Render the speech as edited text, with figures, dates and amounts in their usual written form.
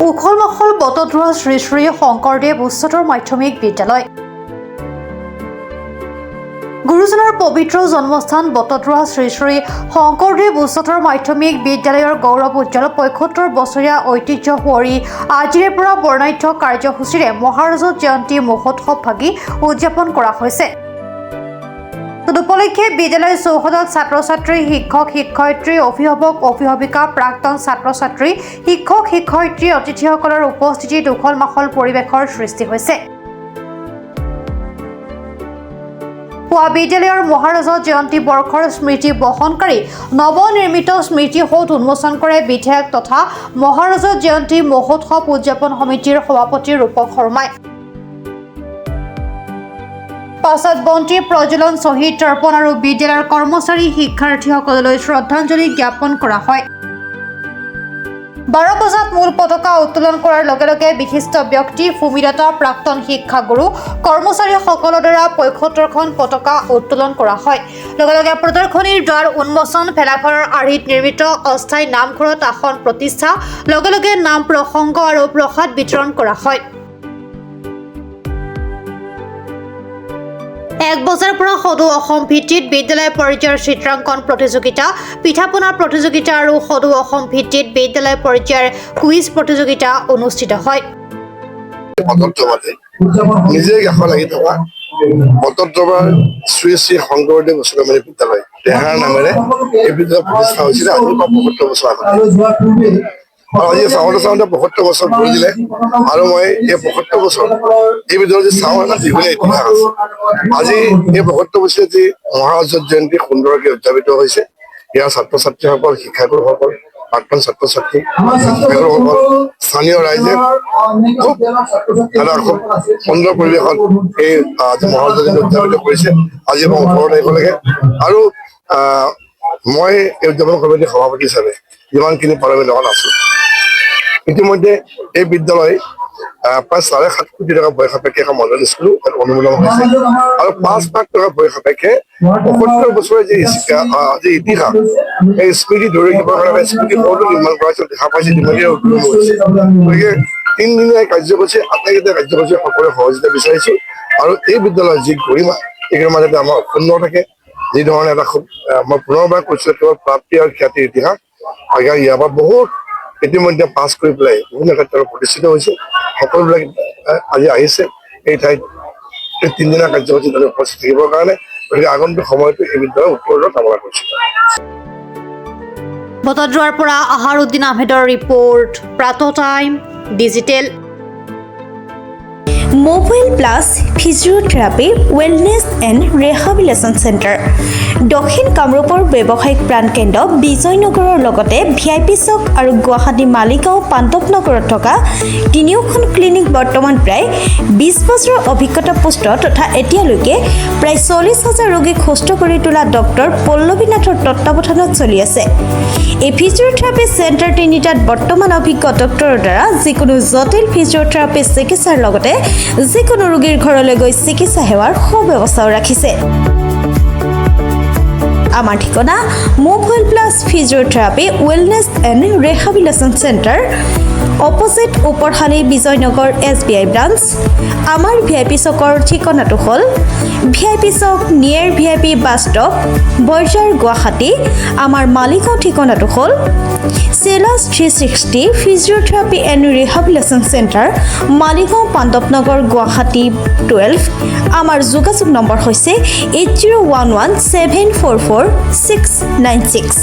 উখল-মাখল বটদ্ৰৱা শ্ৰী শ্ৰী শংকৰদেৱ উচ্চতৰ মাধ্যমিক বিদ্যালয়। গুৰুজনাৰ পবিত্ৰ জন্মস্থান বটদ্ৰৱা শ্ৰী শ্ৰী শংকৰদেৱ উচ্চতৰ মাধ্যমিক বিদ্যালয়ৰ গৌৰৱ উজ্জ্বল ৭৫ বছৰীয়া ঐতিহ্য সুঁৱৰি আজিৰে পৰা বৰ্ণাঢ্য কাৰ্যসূচীৰে মহাৰাজত জয়ন্তী মহোৎসৱ ভাগি উদযাপন কৰা হৈছে। তদুপলক্ষে বিদ্যালয় চৌহদত ছাত্ৰ-ছাত্ৰী, শিক্ষক-শিক্ষয়িত্ৰী, অভিভাৱক, অভিভাৱিকা, প্ৰাক্তন ছাত্ৰ-ছাত্ৰী, শিক্ষক-শিক্ষয়িত্ৰী, অতিথিসকলৰ উপস্থিতিত উখল-মাখল পৰিৱেশৰ সৃষ্টি হৈছে। পুৱা বিদ্যালয়ৰ মহাৰাজত জয়ন্তী বৰ্ষৰ স্মৃতি বহনকাৰী নৱনিৰ্মিত স্মৃতি সৌধ উন্মোচন কৰে বিধায়ক তথা মহাৰাজত জয়ন্তী মহোৎসৱ উদযাপন সমিতিৰ সভাপতি ৰূপক শৰ্মাই। পাছত বন্তি প্ৰজ্বলন, শ্বহীদ তৰ্পণ আৰু বিদ্যালয়ৰ কৰ্মচাৰী, শিক্ষাৰ্থীসকললৈ শ্ৰদ্ধাঞ্জলি জ্ঞাপন কৰা হয়। 12 বজাত মূল পতাকা উত্তোলন কৰাৰ লগে লগে বিশিষ্ট ব্যক্তি, ভূমিদাতা, প্ৰাক্তন শিক্ষাগুৰু, কৰ্মচাৰীসকলৰ দ্বাৰা ৭৫খন পতাকা উত্তোলন কৰা হয়। লগে লগে প্ৰদৰ্শনীৰ দ্বাৰ উন্মোচন, ভেলাঘৰৰ আৰ্হিত নিৰ্মিত অস্থায়ী নামঘৰত আসন প্ৰতিষ্ঠা, লগে লগে নাম প্ৰসংগ আৰু প্ৰসাদ বিতৰণ কৰা হয়। 1 বজাৰ পৰা সদৌ অসম ভিত্তিত বিদ্যালয় পৰ্যায়ৰ চিত্ৰাংকন প্ৰতিযোগিতা, পিঠা-পনা প্ৰতিযোগিতা আৰু সদৌ অসম ভিত্তিত বিদ্যালয় পৰ্যায়ৰ কুইজ প্ৰতিযোগিতা অনুষ্ঠিত হয়। নিজে কাষ লাগি থকা বটদ্ৰৱাৰ শ্ৰী শ্ৰী শংকৰদেৱ উচ্চতৰ মাধ্যমিক বিদ্যালয় দেহাৰ নামেৰে এই বিদ্যালয় প্ৰতিষ্ঠা হৈছিলে আজি ৭৫ বছৰ আগতে। আৰু আজি চাওঁতে ৭৫ বছৰ ভৰি দিলে আৰু মই এই ৭৫ বছৰ এই বিদ্যালয়ত যে চাওঁ এটা দীঘলীয়া ইতিহাস আছে। আজি এই ৭৫ বছৰীয়া যি মহাৰাজত জয়ন্তী সুন্দৰকৈ উদযাপিত হৈছে, ইয়াৰ ছাত্ৰ-ছাত্ৰীসকল, শিক্ষাগুৰুসকল, প্ৰাক্তন ছাত্ৰ-ছাত্ৰী, শিক্ষাগুৰুসকল, স্থানীয় ৰাইজে খুব সুন্দৰ পৰিৱেশত এই মহাৰাজত জয়ন্তী উদযাপিত কৰিছে আজি 18 তাৰিখলৈকে। আৰু মই এই উদযাপন কমিটিৰ সভাপতি হিচাপে যিমানখিনি পাৰো আমি লগত আছো। ইতিমধ্যে এই বিদ্যালয় প্ৰায় 7.5 কোটি টকা ব্যয় সাপেক্ষে এখন মডেল স্কুল অনুমোদন হৈছে আৰু 5 লাখ টকা ব্যয় সাপেক্ষে ৭৫ বছৰৰ যি ইতিহাস, এই স্মৃতি ধৰি ৰাখিবৰ কাৰণে স্মৃতি সৌধ নিৰ্মাণ কৰা হৈছে দেখা পাইছে। ইতিমধ্যে উদ্বোধন হৈছে। গতিকে 3 দিনীয়া কাৰ্যসূচী, আটাইকেইটা কাৰ্যসূচী সকলোৰে সহযোগিতা বিচাৰিছো আৰু এই বিদ্যালয়ৰ যি গৰিমা, এই গৰিমা যাতে আমাৰ অক্ষুণ্ণ থাকে। যি ধৰণে এটা খুব মই পুনৰবাৰ কৈছো, কেৱল প্ৰাপ্তি আৰু খ্যাতিৰ ইতিহাস। ইয়াৰ পৰা বহুত ইতিমধ্যে পাছ কৰি পেলাই বিভিন্ন ক্ষেত্ৰত প্ৰতিষ্ঠিত হৈছে। সকলোবিলাক আজি আহিছে এই ঠাইত 3 দিনীয়া কাৰ্যসূচীত উপস্থিত থাকিবৰ কাৰণে। গতিকে আগন্তুক সময়তো এই বিদ্যালয়ৰ উত্তৰোত্তৰ কামনা কৰিছো। বটদ্ৰৱাৰ পৰা আহাৰুদ্দিন আহমেদৰ report, Pratah time digital. Mobile plus physiotherapy wellness and rehabilitation centre, দক্ষিণ কামৰূপৰ ব্যৱসায়িক প্ৰাণকেন্দ্ৰ বিজয়নগৰৰ লগতে VIP চক আৰু গুৱাহাটী মালিগাঁও পাণ্ডৱনগৰত থকা 3খন ক্লিনিক বৰ্তমান প্ৰায় 20 বছৰৰ অভিজ্ঞতা পুষ্ট তথা এতিয়ালৈকে প্ৰায় 40,000 ৰোগীক সুস্থ কৰি তোলা ডক্টৰ পল্লৱী নাথৰ তত্বাৱধানত চলি আছে। এই ফিজিঅ'থেৰাপি চেণ্টাৰ 3টাত বৰ্তমান অভিজ্ঞ ডক্টৰৰ দ্বাৰা যিকোনো জটিল ফিজিঅ'থেৰাপি চিকিৎসাৰ লগতে যিকোনো ৰোগীৰ ঘৰলৈ গৈ চিকিৎসা সেৱাৰ সুব্যৱস্থাও ৰাখিছে। আমাৰ ঠিকনা mobile plus physiotherapy wellness and rehabilitation centre, opposite Oporshali Bijoynagar SBI branch. আমাৰ VIP চকৰ ঠিকনাটো হ'ল VIP Chowk near VIP bus stop, Borjhar, Guwahati. আমাৰ মালিগাঁও ঠিকনাটো হ'ল চেলাছ 360 physiotherapy and rehabilitation centre, Maligaon Pandavnagar, Guwahati 12। আমাৰ যোগাযোগ নম্বৰ হৈছে 8011744696।